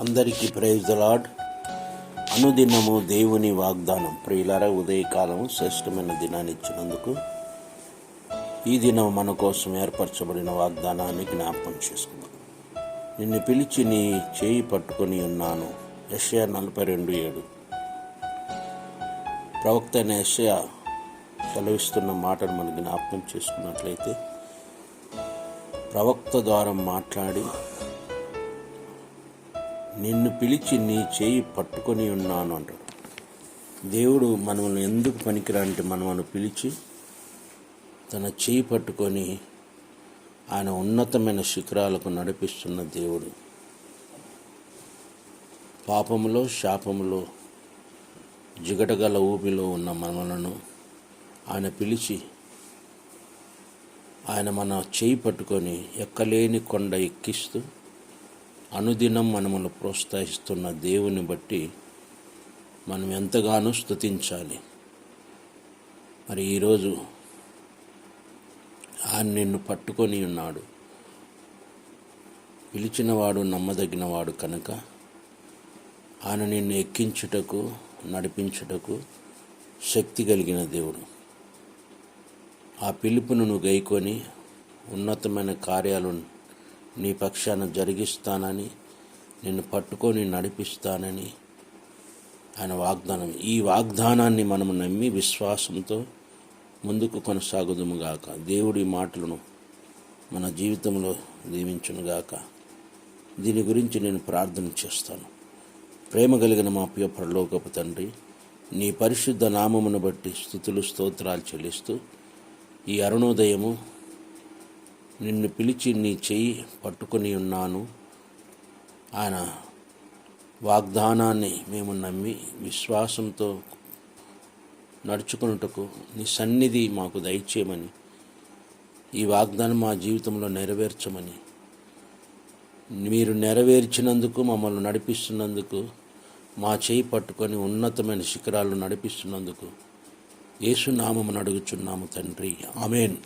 అందరికీ praise the lord. అనుదినము దేవుని వాగ్దానం. ప్రియులారా, ఉదయకాలం శ్రేష్టమైన దినాన్ని ఇచ్చినందుకు ఈ దినం మన కోసం ఏర్పరచబడిన వాగ్దానాన్ని జ్ఞాపకం చేసుకుందాం. నిన్ను పిలిచి నీ చేయి పట్టుకొని ఉన్నాను. యెషయా 42:7. ప్రవక్త అయిన యెషయా సెలవిస్తున్న మాటను మనం జ్ఞాపకం చేసుకున్నట్లయితే, ప్రవక్త ద్వారా మాట్లాడి నిన్ను పిలిచి నీ చేయి పట్టుకొని ఉన్నాను అంటాడు. దేవుడు మనల్ని ఎందుకు పనికిరాంటి మనల్ని పిలిచి తన చేయి పట్టుకొని ఆయన ఉన్నతమైన శిఖరాలకు నడిపిస్తున్న దేవుడు. పాపములో శాపములో జిగటగల ఊపిలో ఉన్న మనలను ఆయన పిలిచి ఆయన మన చేయి పట్టుకొని ఎక్కలేని కొండ ఎక్కిస్తూ అనుదినం మనమును ప్రోత్సహిస్తున్న దేవుని బట్టి మనం ఎంతగానో స్తుతించాలి. మరి ఈరోజు ఆయన నిన్ను పట్టుకొని ఉన్నాడు. పిలిచినవాడు నమ్మదగినవాడు కనుక ఆయన నిన్ను ఎక్కించుటకు నడిపించుటకు శక్తి కలిగిన దేవుడు. ఆ పిలుపును నువ్వు గైకొని ఉన్నతమైన కార్యాలు నీ పక్షాన జరిగిస్తానని, నిన్ను పట్టుకొని నడిపిస్తానని ఆయన వాగ్దానం. ఈ వాగ్దానాన్ని మనము నమ్మి విశ్వాసంతో ముందుకు కొనసాగుదుముగాక. దేవుడి మాటలను మన జీవితంలో దీవించునుగాక. దీని గురించి నేను ప్రార్థన చేస్తాను. ప్రేమ కలిగిన మా ప్రియ పరలోకపు తండ్రి, నీ పరిశుద్ధ నామమును బట్టి స్తుతులు స్తోత్రాలు చెల్లిస్తూ ఈ అరుణోదయము నిన్ను పిలిచి నీ చెయ్యి పట్టుకొని ఉన్నాను ఆయన వాగ్దానాన్ని మేము నమ్మి విశ్వాసంతో నడుచుకున్నటకు నీ సన్నిధి మాకు దయచేయమని, ఈ వాగ్దానం మా జీవితంలో నెరవేర్చమని, మీరు నెరవేర్చినందుకు మమ్మల్ని నడిపిస్తున్నందుకు, మా చేయి పట్టుకొని ఉన్నతమైన శిఖరాలు నడిపిస్తున్నందుకు యేసు నామమున అడుగుచున్నాము తండ్రి. ఆమేన్.